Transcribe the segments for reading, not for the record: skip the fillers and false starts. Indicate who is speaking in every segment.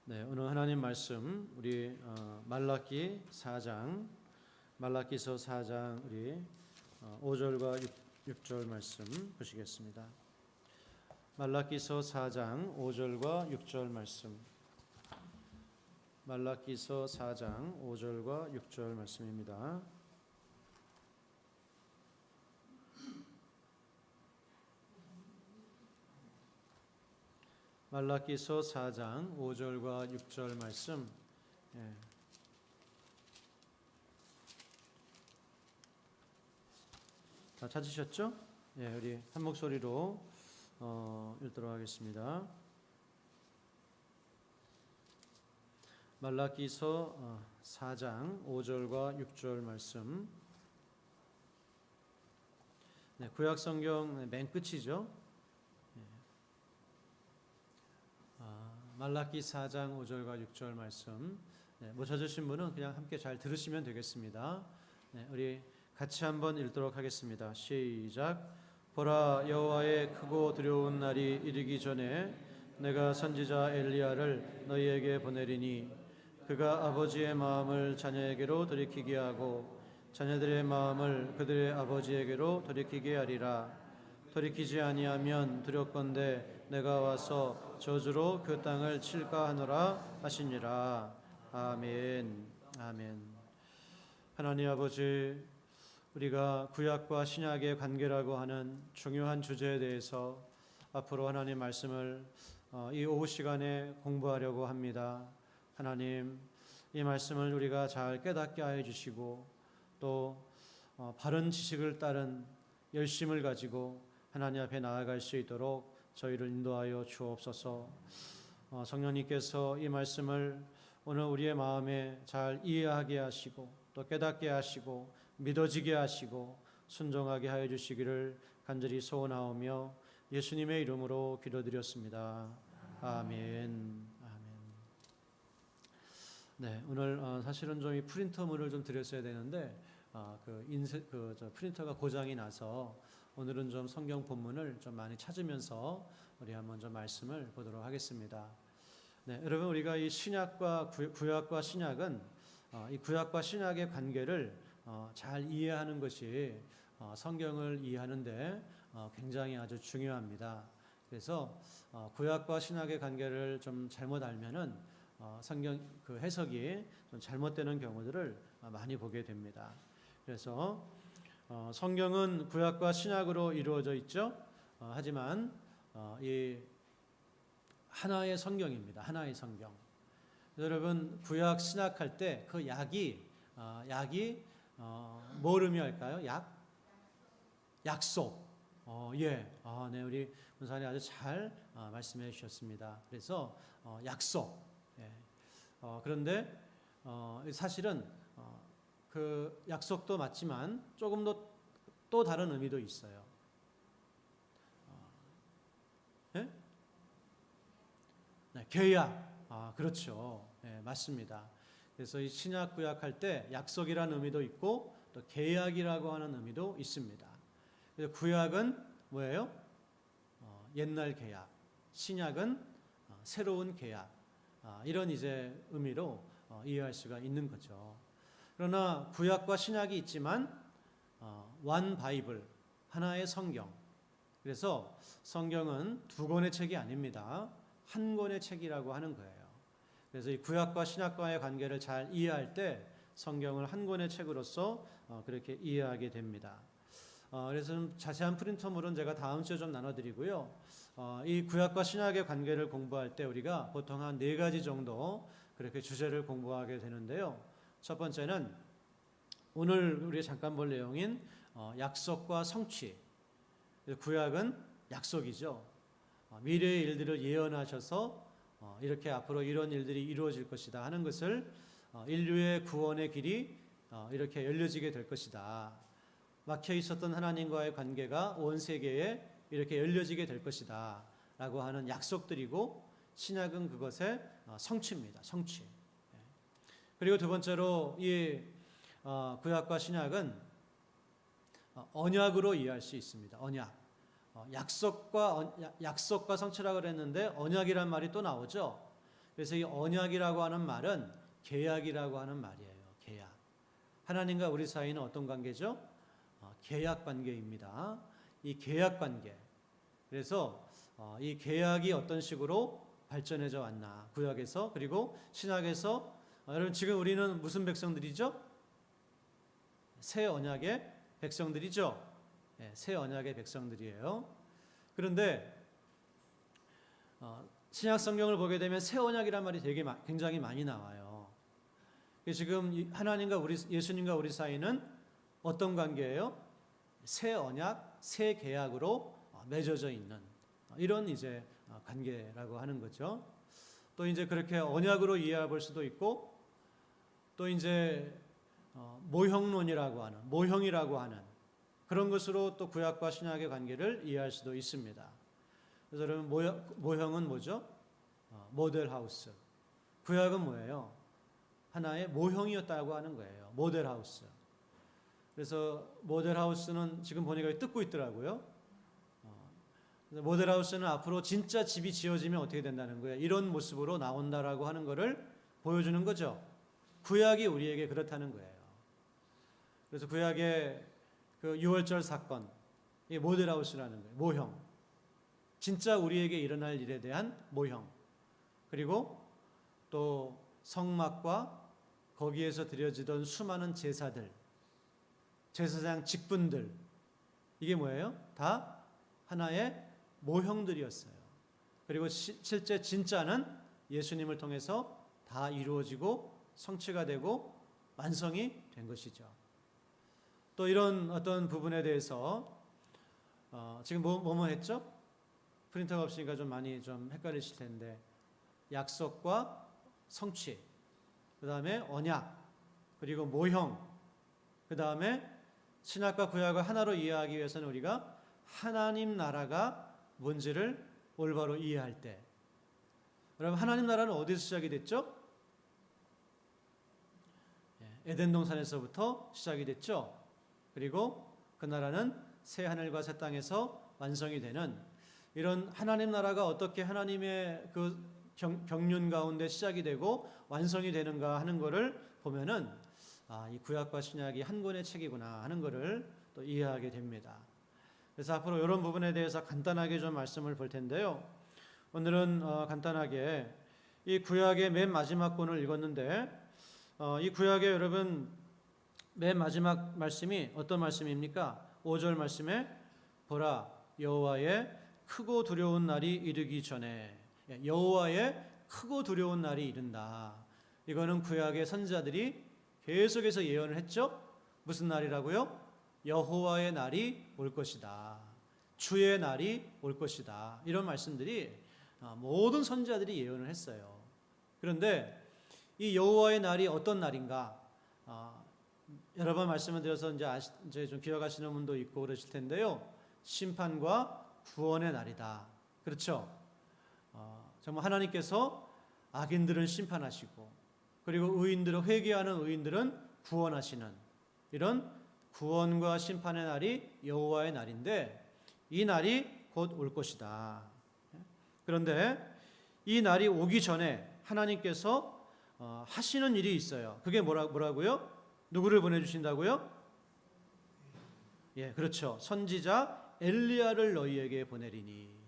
Speaker 1: 네, 오늘 하나님 말씀 우리 말라기 4장 말라기서 4장 우리 5절과 6절 말씀 보시겠습니다. 말라기서 4장 5절과 6절 말씀. 말라기서 4장 5절과 6절 말씀입니다. 말라기서 4장 5절과 6절 말씀. 다 찾으셨죠? 우리 한 목소리로 읽도록 하겠습니다. 말라기서 4장 5절과 6절 말씀. 구약 성경 맨 끝이죠. 말라기 4장 5절과 6절 말씀. 못 찾으신 분은 그냥 함께 잘 들으시면 되겠습니다. 우리 같이 한번 읽도록 하겠습니다. 시작. 보라, 여호와의 크고 두려운 날이 이르기 전에 내가 선지자 엘리야를 너희에게 보내리니 그가 아버지의 마음을 자녀에게로 돌이키게 하고 자녀들의 마음을 그들의 아버지에게로 돌이키게 하리라. 돌이키지 아니하면 두렵건대 내가 와서 저주로 그 땅을 칠까 하노라 하시니라. 아멘. 아멘. 하나님 아버지, 우리가 구약과 신약의 관계라고 하는 중요한 주제에 대해서 앞으로 하나님 말씀을 이 오후 시간에 공부하려고 합니다. 하나님, 이 말씀을 우리가 잘 깨닫게 하여 주시고 또 바른 지식을 따른 열심을 가지고 하나님 앞에 나아갈 수 있도록 저희를 인도하여 주옵소서. 성령님께서 이 말씀을 오늘 우리의 마음에 잘 이해하게 하시고 또 깨닫게 하시고 믿어지게 하시고 순종하게 하여 주시기를 간절히 소원하오며 예수님의 이름으로 기도드렸습니다. 아멘. 네, 오늘 사실은 좀 이 프린터물을 좀 드렸어야 되는데 프린터가 고장이 나서 오늘은 좀 성경 본문을 좀 많이 찾으면서 우리 한번 좀 말씀을 보도록 하겠습니다. 네, 여러분, 우리가 이 신약과 구약과 신약은 이 구약과 신약의 관계를 잘 이해하는 것이 성경을 이해하는데 굉장히 아주 중요합니다. 그래서 구약과 신약의 관계를 좀 잘못 알면은 성경 그 해석이 좀 잘못되는 경우들을 많이 보게 됩니다. 그래서 성경은 구약과 신약으로 이루어져 있죠. 하지만 이 하나의 성경입니다. 하나의 성경. 여러분, 구약 신약할 때 그 약이 뭘 의미할까요? 약속. 네, 우리 문사님 아주 잘 말씀해 주셨습니다. 그래서 약속. 그런데 사실은 그 약속도 맞지만 조금 더 또 다른 의미도 있어요. 네, 계약. 그렇죠. 맞습니다. 그래서 이 신약 구약 할 때 약속이라는 의미도 있고 또 계약이라고 하는 의미도 있습니다. 그래서 구약은 뭐예요? 옛날 계약. 신약은 새로운 계약. 이런 이제 의미로 이해할 수가 있는 거죠. 그러나 구약과 신약이 있지만 one 바이블, 하나의 성경. 그래서 성경은 두 권의 책이 아닙니다. 한 권의 책이라고 하는 거예요. 그래서 이 구약과 신약과의 관계를 잘 이해할 때 성경을 한 권의 책으로서 그렇게 이해하게 됩니다. 그래서 좀 자세한 프린터물은 제가 다음 주에 좀 나눠드리고요. 이 구약과 신약의 관계를 공부할 때 우리가 보통 한 4가지 정도 그렇게 주제를 공부하게 되는데요. 첫 번째는 오늘 우리가 잠깐 볼 내용인 약속과 성취. 구약은 약속이죠. 미래의 일들을 예언하셔서 이렇게 앞으로 이런 일들이 이루어질 것이다 하는 것을 인류의 구원의 길이 이렇게 열려지게 될 것이다. 막혀 있었던 하나님과의 관계가 온 세계에 이렇게 열려지게 될 것이다 라고 하는 약속들이고, 신약은 그것의 성취입니다. 성취. 그리고 두 번째로 이 구약과 신약은 언약으로 이해할 수 있습니다. 언약. 약속과 성취라고 그랬는데 언약이란 말이 또 나오죠. 그래서 이 언약이라고 하는 말은 계약이라고 하는 말이에요. 계약. 하나님과 우리 사이는 어떤 관계죠? 계약 관계입니다. 이 계약 관계. 그래서 이 계약이 어떤 식으로 발전해져 왔나? 구약에서 그리고 신약에서 여러분 지금 우리는 무슨 백성들이죠? 새 언약의 백성들이죠. 새 언약의 백성들이에요. 그런데 신약 성경을 보게 되면 새 언약이란 말이 굉장히 많이 나와요. 지금 하나님과 예수님과 우리 사이는 어떤 관계예요? 새 언약, 새 계약으로 맺어져 있는 이런 이제 관계라고 하는 거죠. 또 이제 그렇게 언약으로 이해해 볼 수도 있고, 또 이제 모형론이라고 하는, 모형이라고 하는 그런 것으로 또 구약과 신약의 관계를 이해할 수도 있습니다. 그래서 여러분 모형은 뭐죠? 모델하우스. 구약은 뭐예요? 하나의 모형이었다고 하는 거예요. 모델하우스. 그래서 모델하우스는 지금 보니까 뜯고 있더라고요. 모델하우스는 앞으로 진짜 집이 지어지면 어떻게 된다는 거예요? 이런 모습으로 나온다라고 하는 것을 보여주는 거죠. 구약이 우리에게 그렇다는 거예요. 그래서 구약의 그 유월절 사건, 이 모델하우스라는 거예요. 모형. 진짜 우리에게 일어날 일에 대한 모형. 그리고 또 성막과 거기에서 드려지던 수많은 제사들, 제사장 직분들, 이게 뭐예요? 다 하나의 모형들이었어요. 그리고 실제 진짜는 예수님을 통해서 다 이루어지고 성취가 되고 완성이 된 것이죠. 또 이런 어떤 부분에 대해서 지금 뭐뭐 했죠? 프린터가 없으니까 좀 많이 좀 헷갈리실 텐데, 약속과 성취, 그 다음에 언약, 그리고 모형, 그 다음에 신약과 구약을 하나로 이해하기 위해서는 우리가 하나님 나라가 뭔지를 올바로 이해할 때, 여러분 하나님 나라는 어디서 시작이 됐죠? 에덴 동산에서부터 시작이 됐죠. 그리고 그 나라는 새 하늘과 새 땅에서 완성이 되는, 이런 하나님 나라가 어떻게 하나님의 그 경륜 가운데 시작이 되고 완성이 되는가 하는 것을 보면은 이 구약과 신약이 한 권의 책이구나 하는 것을 또 이해하게 됩니다. 그래서 앞으로 이런 부분에 대해서 간단하게 좀 말씀을 볼 텐데요. 오늘은 간단하게 이 구약의 맨 마지막 권을 읽었는데, 이 구약의 여러분 맨 마지막 말씀이 어떤 말씀입니까? 5절 말씀에 보라 여호와의 크고 두려운 날이 이르기 전에, 여호와의 크고 두려운 날이 이른다. 이거는 구약의 선지자들이 계속해서 예언을 했죠. 무슨 날이라고요? 여호와의 날이 올 것이다. 주의 날이 올 것이다. 이런 말씀들이 모든 선지자들이 예언을 했어요. 그런데 이 여호와의 날이 어떤 날인가? 여러 번 말씀을 드려서 이제 좀 기억하시는 분도 있고 그러실 텐데요. 심판과 구원의 날이다. 그렇죠? 정말 하나님께서 악인들은 심판하시고, 그리고 회개하는 의인들은 구원하시는, 이런 구원과 심판의 날이 여호와의 날인데, 이 날이 곧 올 것이다. 그런데 이 날이 오기 전에 하나님께서 하시는 일이 있어요. 그게 뭐라고요? 누구를 보내주신다고요? 예, 그렇죠. 선지자 엘리야를 너희에게 보내리니.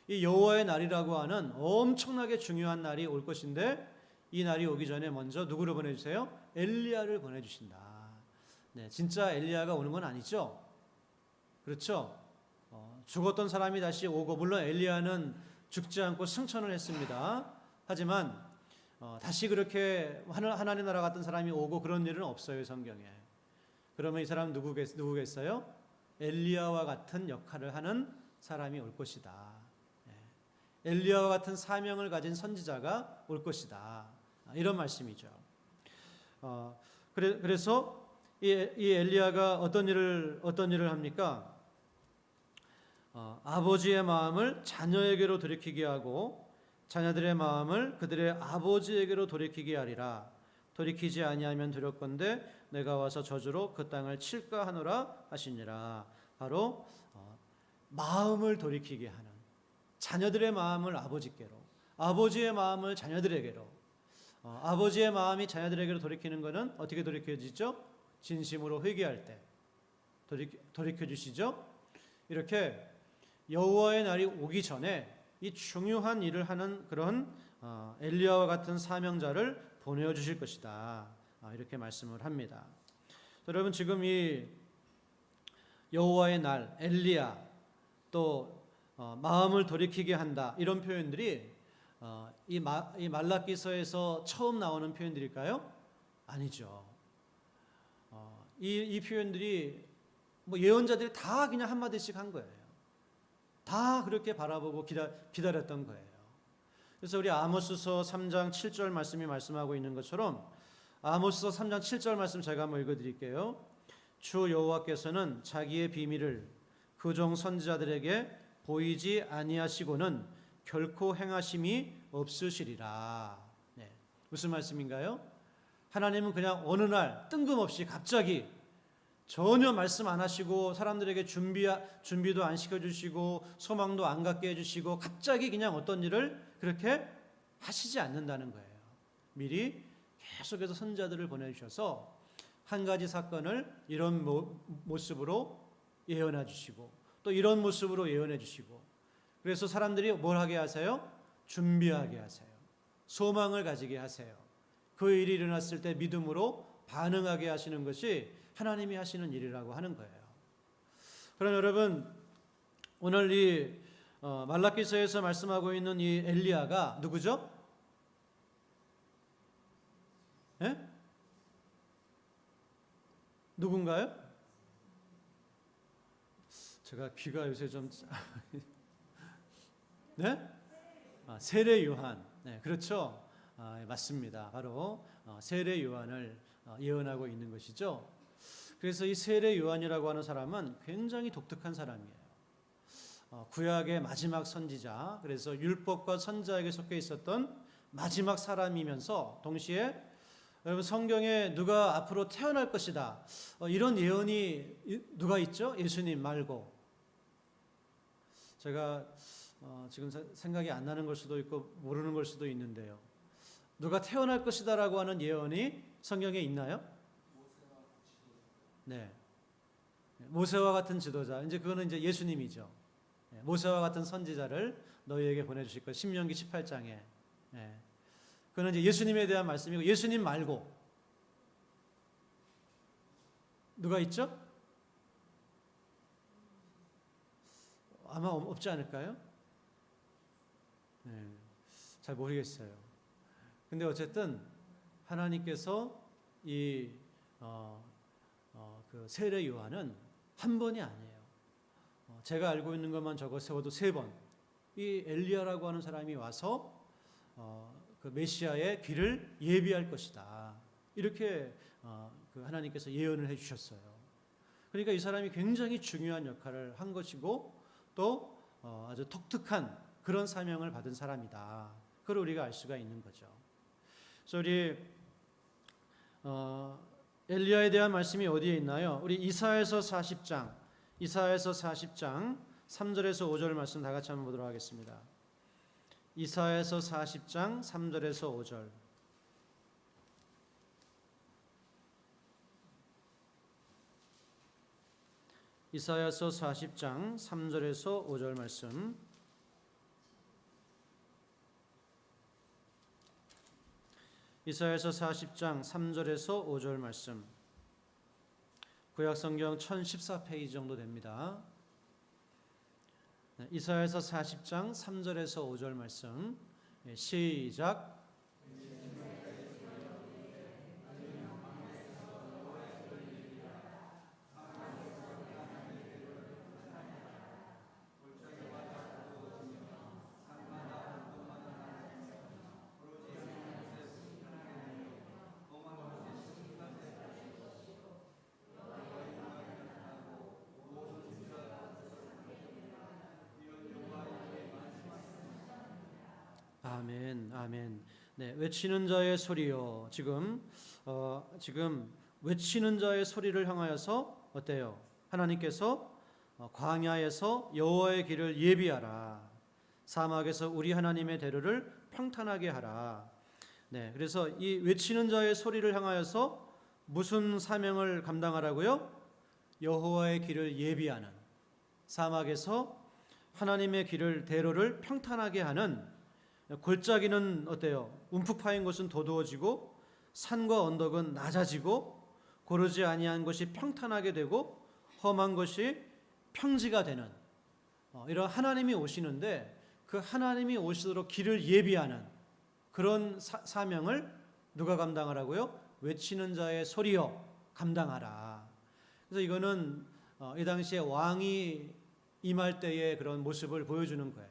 Speaker 1: 이 여호와의 날이라고 하는 엄청나게 중요한 날이 올 것인데, 이 날이 오기 전에 먼저 누구를 보내주세요? 엘리야를 보내주신다. 네, 진짜 엘리야가 오는 건 아니죠. 그렇죠. 죽었던 사람이 다시 오고, 물론 엘리야는 죽지 않고 승천을 했습니다. 하지만 다시 그렇게 하나님 나라 같은 사람이 오고 그런 일은 없어요, 성경에. 그러면 이 사람은 누구겠어요? 엘리야와 같은 역할을 하는 사람이 올 것이다. 엘리야와 같은 사명을 가진 선지자가 올 것이다. 이런 말씀이죠. 그래서 이 엘리야가 어떤 일을 합니까? 아버지의 마음을 자녀에게로 돌이키게 하고 자녀들의 마음을 그들의 아버지에게로 돌이키게 하리라. 돌이키지 아니하면 두렵건대 내가 와서 저주로 그 땅을 칠까 하노라 하시니라. 바로 마음을 돌이키게 하는, 자녀들의 마음을 아버지께로, 아버지의 마음을 자녀들에게로, 아버지의 마음이 자녀들에게로 돌이키는 것은 어떻게 돌이켜지죠? 진심으로 회개할 때 돌이켜 주시죠. 이렇게 여호와의 날이 오기 전에 이 중요한 일을 하는 그런 엘리야와 같은 사명자를 보내어 주실 것이다. 이렇게 말씀을 합니다. 여러분, 지금 이 여호와의 날, 엘리야, 또 마음을 돌이키게 한다, 이런 표현들이 이 말라기서에서 처음 나오는 표현들일까요? 아니죠. 이 표현들이 뭐 예언자들이 다 그냥 한마디씩 한 거예요. 다 그렇게 바라보고 기다렸던 거예요. 그래서 우리 아모스서 3장 7절 말씀이 말씀하고 있는 것처럼, 아모스서 3장 7절 말씀 제가 한번 읽어드릴게요. 주 여호와께서는 자기의 비밀을 그 종 선지자들에게 보이지 아니하시고는 결코 행하심이 없으시리라. 네. 무슨 말씀인가요? 하나님은 그냥 어느 날 뜬금없이 갑자기 전혀 말씀 안 하시고 사람들에게 준비도 안 시켜주시고 소망도 안 갖게 해주시고 갑자기 그냥 어떤 일을 그렇게 하시지 않는다는 거예요. 미리 계속해서 선지자들을 보내주셔서 한 가지 사건을 이런 모습으로 예언해 주시고 또 이런 모습으로 예언해 주시고, 그래서 사람들이 뭘 하게 하세요? 준비하게 하세요. 소망을 가지게 하세요. 그 일이 일어났을 때 믿음으로 반응하게 하시는 것이 하나님이 하시는 일이라고 하는 거예요. 그럼 여러분, 오늘 이 말라기서에서 말씀하고 있는 이 엘리야가 누구죠? 예? 누군가요? 제가 귀가 요새 좀 네? 세례 요한. 네, 그렇죠. 맞습니다. 바로 세례 요한을 예언하고 있는 것이죠. 그래서 이 세례 요한이라고 하는 사람은 굉장히 독특한 사람이에요. 구약의 마지막 선지자, 그래서 율법과 선지자에게 속해 있었던 마지막 사람이면서 동시에 여러분, 성경에 누가 앞으로 태어날 것이다, 이런 예언이 누가 있죠? 예수님 말고. 제가 지금 생각이 안 나는 걸 수도 있고 모르는 걸 수도 있는데요. 누가 태어날 것이다라고 하는 예언이 성경에 있나요? 네, 모세와 같은 지도자. 이제 그거는 이제 예수님이죠. 모세와 같은 선지자를 너희에게 보내주실 것. 신명기 18장에. 그거는 이제 예수님에 대한 말씀이고, 예수님 말고 누가 있죠? 아마 없지 않을까요? 네, 잘 모르겠어요. 근데 어쨌든 하나님께서 이 그 세례 요한은 한 번이 아니에요. 제가 알고 있는 것만 적어도 3번 이 엘리야라고 하는 사람이 와서 그 메시아의 길을 예비할 것이다, 이렇게 그 하나님께서 예언을 해주셨어요. 그러니까 이 사람이 굉장히 중요한 역할을 한 것이고 또 아주 독특한 그런 사명을 받은 사람이다, 그걸 우리가 알 수가 있는 거죠. 그래서 우리 엘리야에 대한 말씀이 어디에 있나요? 우리 이사야서 40장 3절에서 5절 말씀 다 같이 한번 보도록 하겠습니다. 이사야서 40장 3절에서 5절. 이사야서 40장 3절에서 5절 말씀. 이사야서 40장 3절에서 5절 말씀. 구약성경 1014페이지 정도 됩니다. 이사야서 40장 3절에서 5절 말씀. 시작. 아멘, 아멘. 네, 외치는 자의 소리요. 지금 외치는 자의 소리를 향하여서 어때요? 하나님께서 광야에서 여호와의 길을 예비하라. 사막에서 우리 하나님의 대로를 평탄하게 하라. 네, 그래서 이 외치는 자의 소리를 향하여서 무슨 사명을 감당하라고요? 여호와의 길을 예비하는, 사막에서 하나님의 길을 대로를 평탄하게 하는, 골짜기는 어때요? 움푹 파인 곳은 도두어지고 산과 언덕은 낮아지고 고르지 아니한 것이 평탄하게 되고 험한 것이 평지가 되는, 이런 하나님이 오시는데 그 하나님이 오시도록 길을 예비하는 그런 사명을 누가 감당하라고요? 외치는 자의 소리여 감당하라. 그래서 이거는 이 당시에 왕이 임할 때의 그런 모습을 보여주는 거예요.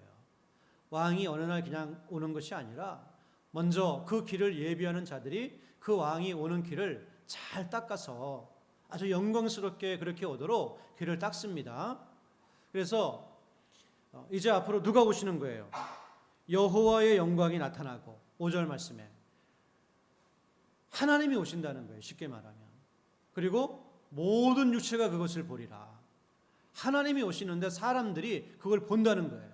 Speaker 1: 왕이 어느 날 그냥 오는 것이 아니라 먼저 그 길을 예비하는 자들이 그 왕이 오는 길을 잘 닦아서 아주 영광스럽게 그렇게 오도록 길을 닦습니다. 그래서 이제 앞으로 누가 오시는 거예요? 여호와의 영광이 나타나고 5절 말씀에 하나님이 오신다는 거예요. 쉽게 말하면. 그리고 모든 육체가 그것을 보리라. 하나님이 오시는데 사람들이 그걸 본다는 거예요.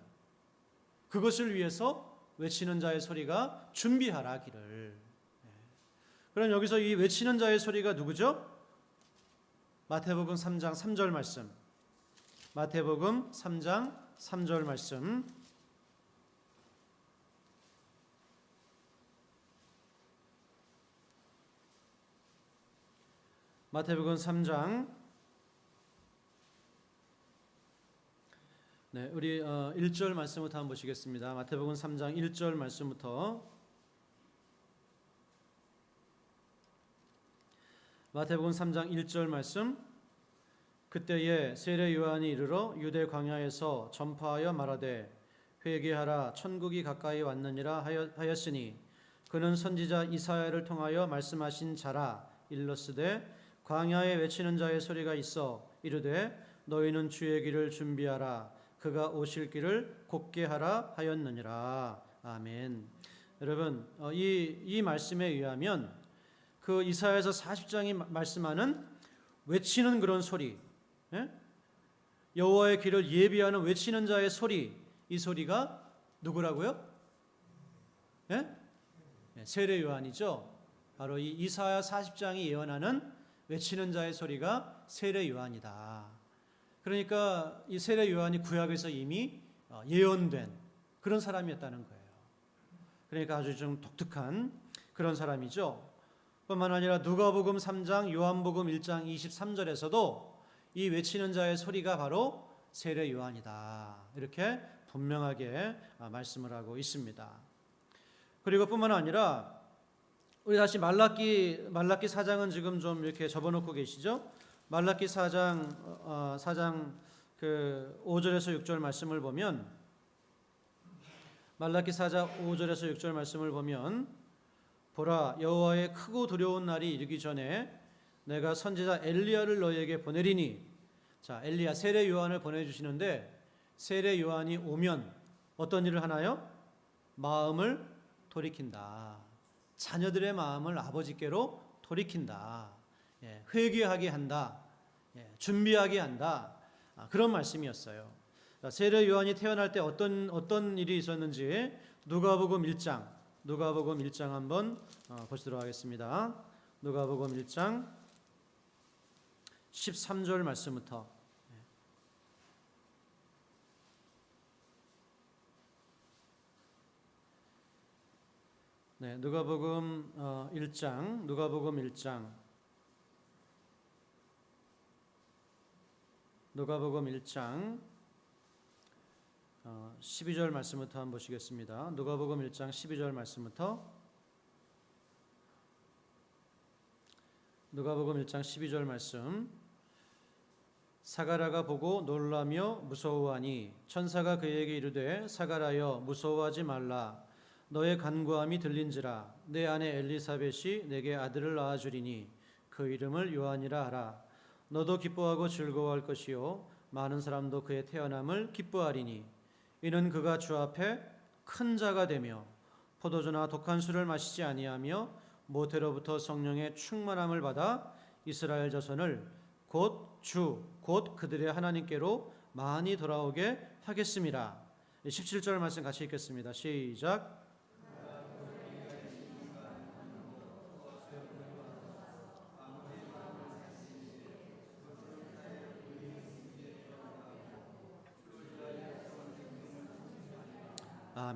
Speaker 1: 그것을 위해서 외치는 자의 소리가 준비하라 길을. 그럼 여기서 이 외치는 자의 소리가 누구죠? 마태복음 3장 3절 말씀. 마태복음 3장 3절 말씀. 마태복음 3장, 네, 우리 1절 말씀부터 한번 보시겠습니다. 마태복음 3장 1절 말씀부터. 마태복음 3장 1절 말씀. 그때에 세례 요한이 이르러 유대 광야에서 전파하여 말하되 회개하라 천국이 가까이 왔느니라 하였으니 그는 선지자 이사야를 통하여 말씀하신 자라. 일러스되 광야에 외치는 자의 소리가 있어 이르되 너희는 주의 길을 준비하라 그가 오실 길을 곧게 하라 하였느니라. 아멘. 여러분, 이 말씀에 의하면 그 이사야서 40장이 말씀하는 외치는 그런 소리, 여호와의 길을 예비하는 외치는 자의 소리, 이 소리가 누구라고요? 세례 요한이죠. 바로 이 이사야 40장이 예언하는 외치는 자의 소리가 세례 요한이다. 그러니까 이 세례 요한이 구약에서 이미 예언된 그런 사람이었다는 거예요. 그러니까 아주 좀 독특한 그런 사람이죠. 뿐만 아니라 누가복음 3장, 요한복음 1장 23절에서도 이 외치는 자의 소리가 바로 세례 요한이다. 이렇게 분명하게 말씀을 하고 있습니다. 그리고 뿐만 아니라 우리 다시 말라기 4장은 지금 좀 이렇게 접어놓고 계시죠? 말라기 4장 그 5절에서 6절 말씀을 보면, 말라기 4장 5절에서 6절 말씀을 보면, 보라 여호와의 크고 두려운 날이 이르기 전에 내가 선지자 엘리야를 너희에게 보내리니. 자, 엘리야 세례 요한을 보내주시는데 세례 요한이 오면 어떤 일을 하나요? 마음을 돌이킨다. 자녀들의 마음을 아버지께로 돌이킨다. 회개하게 한다. 준비하게 한다. 그런 말씀이었어요. 세례 요한이 태어날 때 어떤 일이 있었는지 누가복음 1장 한번 보시도록 하겠습니다. 누가복음 1장 13절 말씀부터. 네, 누가복음 1장 12절 말씀부터 한번 보시겠습니다. 누가복음 1장 12절 말씀부터. 누가복음 1장 12절 말씀. 사가랴가 보고 놀라며 무서워하니 천사가 그에게 이르되 사가랴여 무서워하지 말라 너의 간구함이 들린지라 내 아내 엘리사벳이 내게 아들을 낳아주리니 그 이름을 요한이라 하라. 너도 기뻐하고 즐거워할 것이요 많은 사람도 그의 태어남을 기뻐하리니 이는 그가 주 앞에 큰 자가 되며 포도주나 독한 술을 마시지 아니하며 모태로부터 성령의 충만함을 받아 이스라엘 자손을 곧 그들의 하나님께로 많이 돌아오게 하겠습니다. 17절 말씀 같이 읽겠습니다. 시작.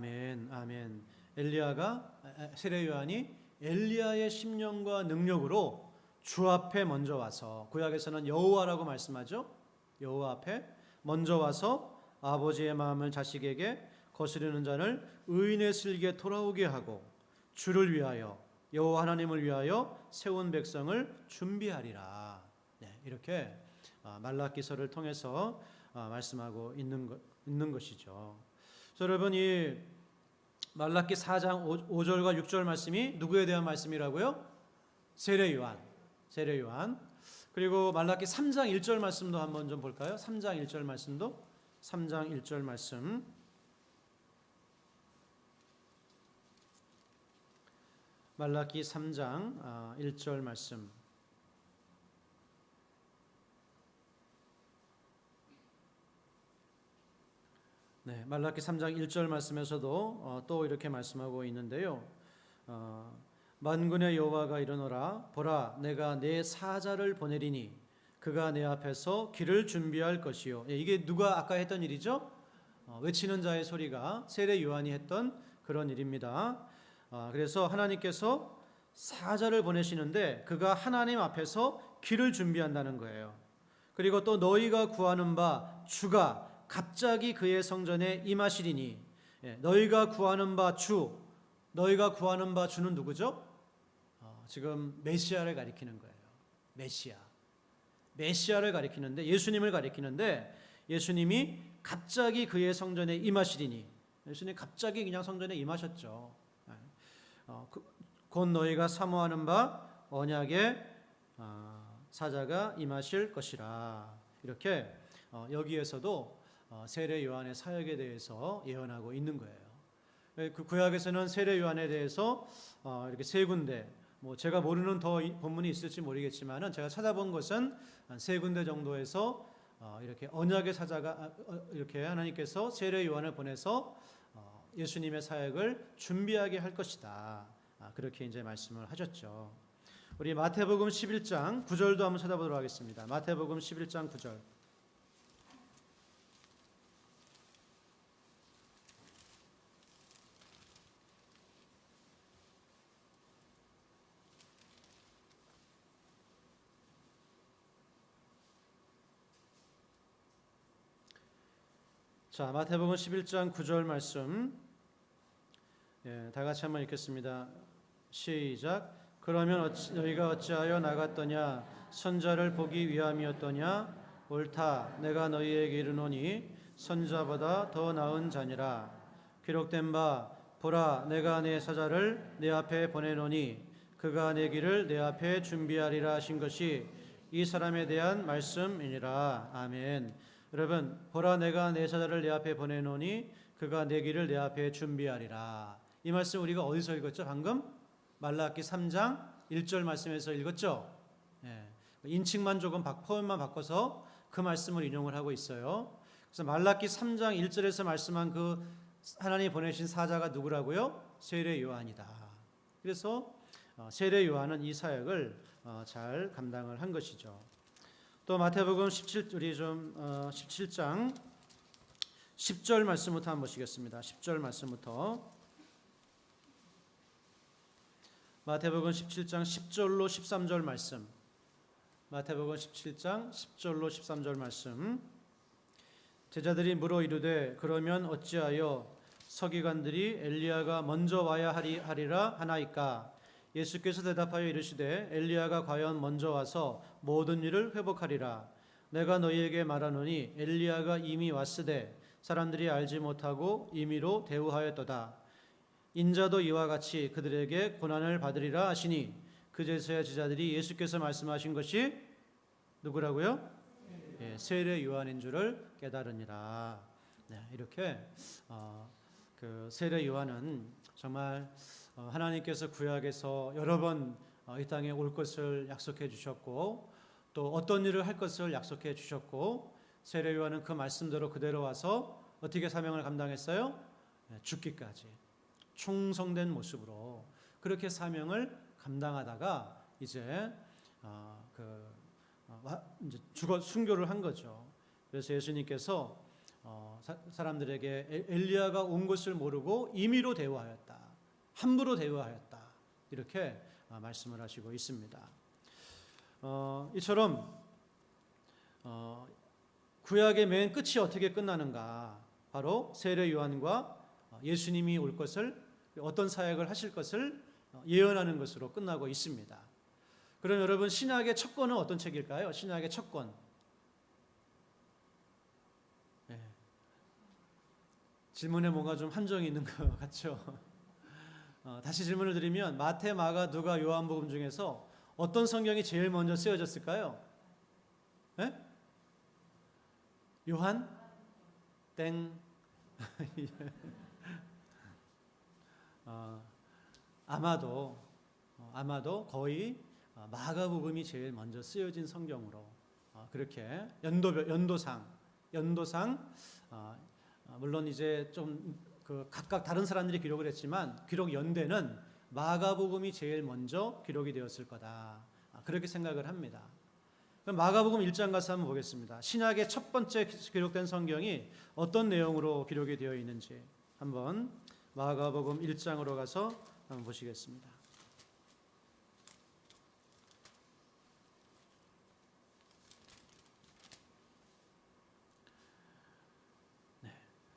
Speaker 1: 아멘, 아멘. 세례 요한이 엘리야의 심령과 능력으로 주 앞에 먼저 와서, 구약에서는 여호와라고 말씀하죠. 여호와 앞에 먼저 와서 아버지의 마음을 자식에게 거스르는 자를 의인의 슬기에 돌아오게 하고 주를 위하여, 여호와 하나님을 위하여 세운 백성을 준비하리라. 네, 이렇게 말라기서를 통해서 말씀하고 있는 것이죠. 그래서 여러분, 이 말라기 4장 5절과 6절 말씀이 누구에 대한 말씀이라고요? 세례 요한. 그리고 말라기 3장 1절 말씀도 한번 좀 볼까요? 3장 1절 말씀도, 3장 1절 말씀. 말라기 3장 1절 말씀. 네, 말라기 3장 1절 말씀에서도 또 이렇게 말씀하고 있는데요. 만군의 여호와가 이르노라, 보라 내가 내 사자를 보내리니 그가 내 앞에서 길을 준비할 것이요. 이게 누가 아까 했던 일이죠? 외치는 자의 소리가 세례 요한이 했던 그런 일입니다. 그래서 하나님께서 사자를 보내시는데 그가 하나님 앞에서 길을 준비한다는 거예요. 그리고 또 너희가 구하는 바 주가 갑자기 그의 성전에 임하시리니, 너희가 구하는 바 주는 누구죠? 지금 메시아를 가리키는 거예요. 메시아를 가리키는데, 예수님을 가리키는데, 예수님이 갑자기 그의 성전에 임하시리니, 예수님이 갑자기 그냥 성전에 임하셨죠. 곧 너희가 사모하는 바 언약의 사자가 임하실 것이라. 이렇게 여기에서도 세례 요한의 사역에 대해서 예언하고 있는 거예요. 그 구약에서는 세례 요한에 대해서 이렇게 세 군데, 제가 모르는 더 본문이 있을지 모르겠지만은 제가 찾아본 것은 세 군데 정도에서 이렇게 언약의 사자가, 이렇게 하나님께서 세례 요한을 보내서 예수님의 사역을 준비하게 할 것이다. 그렇게 이제 말씀을 하셨죠. 우리 마태복음 11장 9절도 한번 찾아보도록 하겠습니다. 마태복음 11장 9절. 자, 마태복음 11장 9절 말씀, 다 같이 한번 읽겠습니다. 시작. 그러면 너희가 어찌하여 나갔더냐? 선자를 보기 위함이었더냐? 옳다. 내가 너희에게 이르노니 선자보다 더 나은 자니라. 기록된 바, 보라 내가 내 사자를 내 앞에 보내노니 그가 내 길을 내 앞에 준비하리라 하신 것이 이 사람에 대한 말씀이니라. 아멘. 여러분, 보라 내가 내 사자를 내 앞에 보내노니 그가 내 길을 내 앞에 준비하리라. 이 말씀 우리가 어디서 읽었죠? 방금 말라기 3장 1절 말씀에서 읽었죠? 인칭만 조금 포함만 바꿔서 그 말씀을 인용을 하고 있어요. 그래서 말라기 3장 1절에서 말씀한 그 하나님이 보내신 사자가 누구라고요? 세례 요한이다. 그래서 세례 요한은 이 사역을 잘 감당을 한 것이죠. 또 마태복음 17장 10절 말씀부터 한번 보시겠습니다. 10절 말씀부터. 마태복음 17장 10절로 13절 말씀. 마태복음 17장 10절로 13절 말씀. 제자들이 물어 이르되 그러면 어찌하여 서기관들이 엘리야가 먼저 와야 하리라 하나이까? 예수께서 대답하여 이르시되 엘리야가 과연 먼저 와서 모든 일을 회복하리라. 내가 너희에게 말하노니 엘리야가 이미 왔으되 사람들이 알지 못하고 임의로 대우하였도다. 인자도 이와 같이 그들에게 고난을 받으리라 하시니 그제서야 제자들이 예수께서 말씀하신 것이 누구라고요? 세례 요한인 줄을 깨달으니라. 이렇게 그 세례 요한은 정말 하나님께서 구약에서 여러 번 이 땅에 올 것을 약속해 주셨고 또 어떤 일을 할 것을 약속해 주셨고 세례 요한은 그 말씀대로 그대로 와서 어떻게 사명을 감당했어요? 죽기까지 충성된 모습으로 그렇게 사명을 감당하다가 이제 이제 순교를 한 거죠. 그래서 예수님께서 사람들에게 엘리야가 온 것을 모르고 임의로 대우하였다. 함부로 대우하였다. 이렇게 말씀을 하시고 있습니다. 이처럼 구약의 맨 끝이 어떻게 끝나는가? 바로 세례 요한과 예수님이 올 것을, 어떤 사역을 하실 것을 예언하는 것으로 끝나고 있습니다. 그럼 여러분, 신약의 첫 권은 어떤 책일까요? 신약의 첫 권. 네. 질문에 뭔가 좀 함정이 있는 것 같죠? 다시 질문을 드리면 마태, 마가, 누가, 요한복음 중에서 어떤 성경이 제일 먼저 쓰여졌을까요? 네? 요한? 땡. 아마도 거의 마가복음이 제일 먼저 쓰여진 성경으로 그렇게 연도상 물론 이제 좀 그 각각 다른 사람들이 기록을 했지만 기록 연대는 마가복음이 제일 먼저 기록이 되었을 거다. 그렇게 생각을 합니다. 그럼 마가복음 1장 가서 한번 보겠습니다. 신약의 첫 번째 기록된 성경이 어떤 내용으로 기록이 되어 있는지 한번 마가복음 1장으로 가서 한번 보시겠습니다.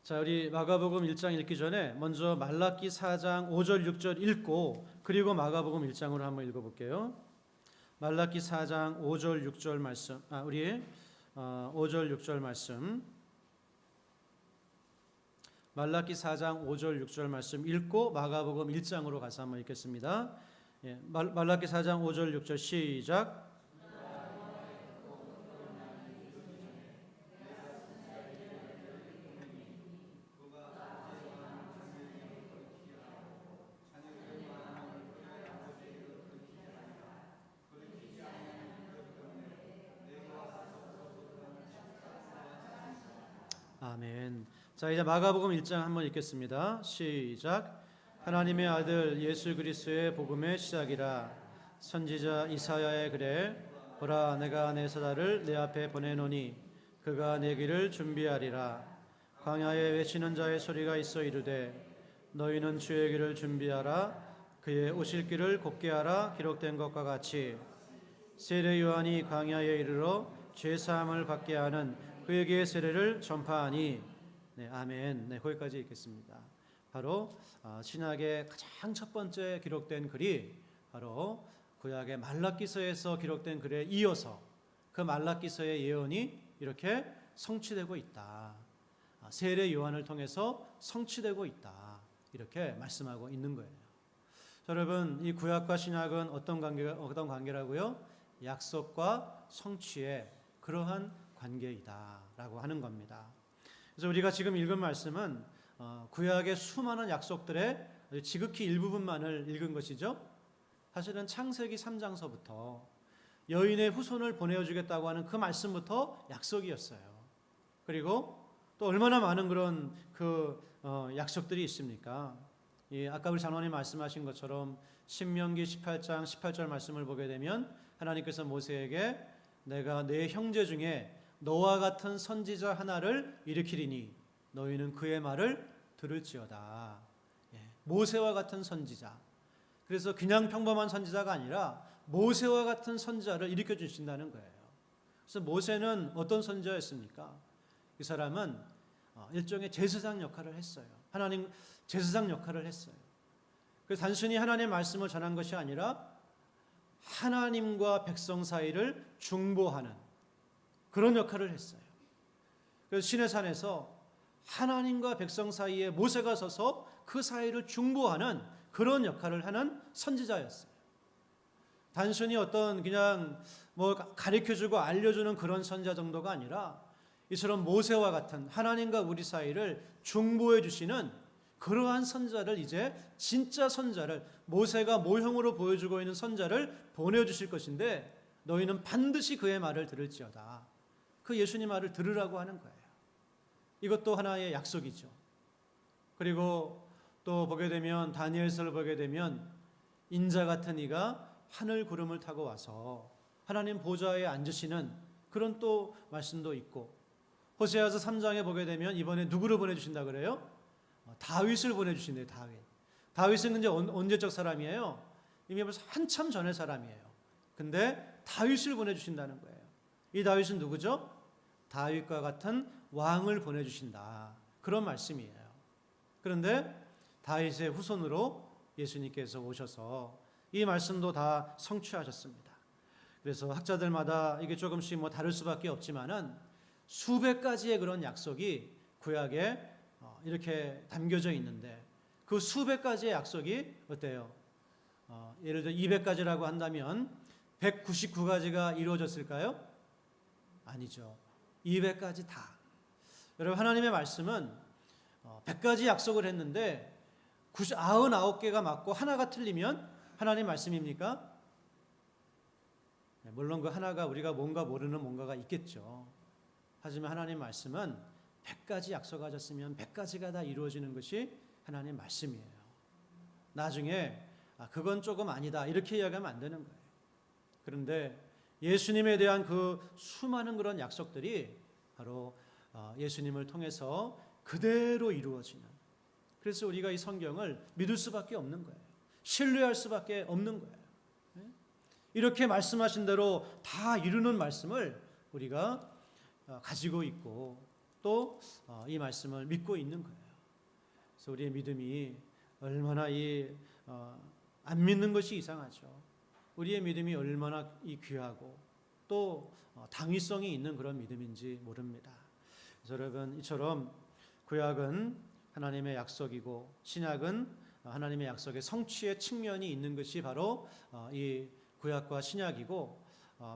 Speaker 1: 자, 우리 마가복음 1장 읽기 전에 먼저 말라기 4장 5절 6절 읽고 그리고 마가복음 1장으로 한번 읽어볼게요. 말라기 4장 5절 6절 말씀, 5절 6절 말씀, 말라기 4장 5절 6절 말씀 읽고 마가복음 1장으로 가서 한번 읽겠습니다. 예, 말라기 4장 5절 6절 시작. 아멘. 자, 이제 마가복음 1장 한번 읽겠습니다. 시작. 하나님의 아들 예수 그리스도의 복음의 시작이라. 선지자 이사야의 글에 보라, 내가 내 사자를 내 앞에 보내노니 그가 내 길을 준비하리라. 광야에 외치는 자의 소리가 있어 이르되 너희는 주의 길을 준비하라. 그의 오실 길을 곧게 하라. 기록된 것과 같이 세례 요한이 광야에 이르러 죄 사함을 받게 하는 그에게 세례를 전파하니. 네, 아멘. 네, 거기까지 읽겠습니다. 바로 신약의 가장 첫 번째 기록된 글이 바로 구약의 말라기서에서 기록된 글에 이어서 그 말라기서의 예언이 이렇게 성취되고 있다. 세례 요한을 통해서 성취되고 있다. 이렇게 말씀하고 있는 거예요. 여러분, 이 구약과 신약은 어떤 관계라고요? 약속과 성취의 그러한 관계이다라고 하는 겁니다. 그래서 우리가 지금 읽은 말씀은 구약의 수많은 약속들의 지극히 일부분만을 읽은 것이죠. 사실은 창세기 3장서부터 여인의 후손을 보내주겠다고 하는 그 말씀부터 약속이었어요. 그리고 또 얼마나 많은 그런 약속들이 있습니까? 아까 우리 장로님 말씀하신 것처럼 신명기 18장 18절 말씀을 보게 되면 하나님께서 모세에게 내가 내 형제 중에 너와 같은 선지자 하나를 일으키리니 너희는 그의 말을 들을지어다. 모세와 같은 선지자. 그래서 그냥 평범한 선지자가 아니라 모세와 같은 선지자를 일으켜 주신다는 거예요. 그래서 모세는 어떤 선지자였습니까? 이 사람은 일종의 제사장 역할을 했어요. 하나님 제사장 역할을 했어요. 그래서 단순히 하나님의 말씀을 전한 것이 아니라 하나님과 백성 사이를 중보하는 그런 역할을 했어요. 그래서 시내산에서 하나님과 백성 사이에 모세가 서서 그 사이를 중보하는 그런 역할을 하는 선지자였어요. 단순히 어떤 그냥 가르쳐주고 알려주는 그런 선지자 정도가 아니라 이처럼 모세와 같은 하나님과 우리 사이를 중보해 주시는 그러한 선지자를, 이제 진짜 선지자를, 모세가 모형으로 보여주고 있는 선지자를 보내주실 것인데 너희는 반드시 그의 말을 들을지어다. 그 예수님 말을 들으라고 하는 거예요. 이것도 하나의 약속이죠. 그리고 또 보게 되면 다니엘서를 보게 되면 인자 같은 이가 하늘 구름을 타고 와서 하나님 보좌에 앉으시는 그런 또 말씀도 있고, 호세아서 3장에 보게 되면 이번에 누구를 보내주신다 그래요? 다윗을 보내주신대요. 다윗은 이제 언제적 사람이에요? 이미 벌써 한참 전의 사람이에요. 근데 다윗을 보내주신다는 거예요. 이 다윗은 누구죠? 다윗과 같은 왕을 보내주신다, 그런 말씀이에요. 그런데 다윗의 후손으로 예수님께서 오셔서 이 말씀도 다 성취하셨습니다. 그래서 학자들마다 이게 조금씩 다를 수밖에 없지만은 수백 가지의 그런 약속이 구약에 이렇게 담겨져 있는데, 그 수백 가지의 약속이 어때요? 예를 들어 200가지라고 한다면 199가지가 이루어졌을까요? 아니죠. 200가지 다. 여러분, 하나님의 말씀은 100가지 약속을 했는데 99개가 맞고 하나가 틀리면 하나님 말씀입니까? 물론 그 하나가 우리가 뭔가 모르는 뭔가가 있겠죠. 하지만 하나님 말씀은 100가지 약속하셨으면 100가지가 다 이루어지는 것이 하나님 말씀이에요. 나중에 그건 조금 아니다 이렇게 이야기하면 안 되는 거예요. 그런데 예수님에 대한 그 수많은 그런 약속들이 바로 예수님을 통해서 그대로 이루어지는, 그래서 우리가 이 성경을 믿을 수밖에 없는 거예요. 신뢰할 수밖에 없는 거예요. 이렇게 말씀하신 대로 다 이루는 말씀을 우리가 가지고 있고 또 이 말씀을 믿고 있는 거예요. 그래서 우리의 믿음이 얼마나 안 믿는 것이 이상하죠. 우리의 믿음이 얼마나 귀하고 또 당위성이 있는 그런 믿음인지 모릅니다. 그래서 여러분, 이처럼 구약은 하나님의 약속이고 신약은 하나님의 약속의 성취의 측면이 있는 것이 바로 이 구약과 신약이고,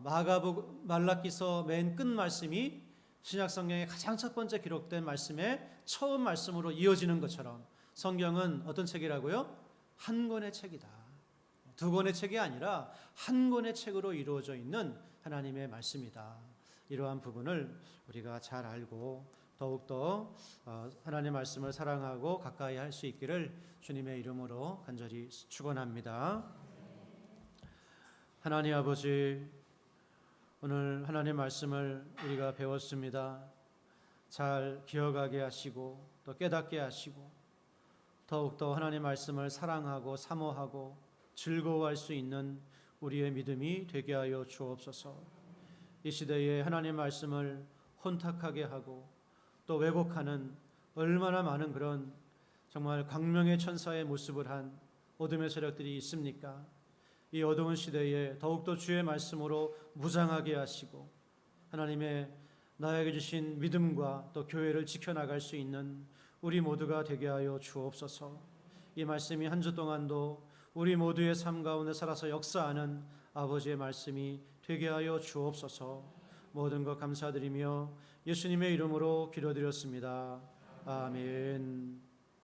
Speaker 1: 마가복음 말라기서 맨 끝 말씀이 신약 성경의 가장 첫 번째 기록된 말씀의 처음 말씀으로 이어지는 것처럼 성경은 어떤 책이라고요? 한 권의 책이다. 두 권의 책이 아니라 한 권의 책으로 이루어져 있는 하나님의 말씀이다. 이러한 부분을 우리가 잘 알고 더욱더 하나님의 말씀을 사랑하고 가까이 할 수 있기를 주님의 이름으로 간절히 축원합니다. 하나님 아버지, 오늘 하나님의 말씀을 우리가 배웠습니다. 잘 기억하게 하시고 또 깨닫게 하시고 더욱더 하나님의 말씀을 사랑하고 사모하고 즐거워할 수 있는 우리의 믿음이 되게 하여 주옵소서. 이 시대에 하나님의 말씀을 혼탁하게 하고 또 왜곡하는 얼마나 많은 그런 정말 광명의 천사의 모습을 한 어둠의 세력들이 있습니까? 이 어두운 시대에 더욱더 주의 말씀으로 무장하게 하시고 하나님의 나에게 주신 믿음과 또 교회를 지켜나갈 수 있는 우리 모두가 되게 하여 주옵소서. 이 말씀이 한 주 동안도 우리 모두의 삶 가운데 살아서 역사하는 아버지의 말씀이 되게 하여 주옵소서. 모든 것 감사드리며 예수님의 이름으로 기도드렸습니다. 아멘.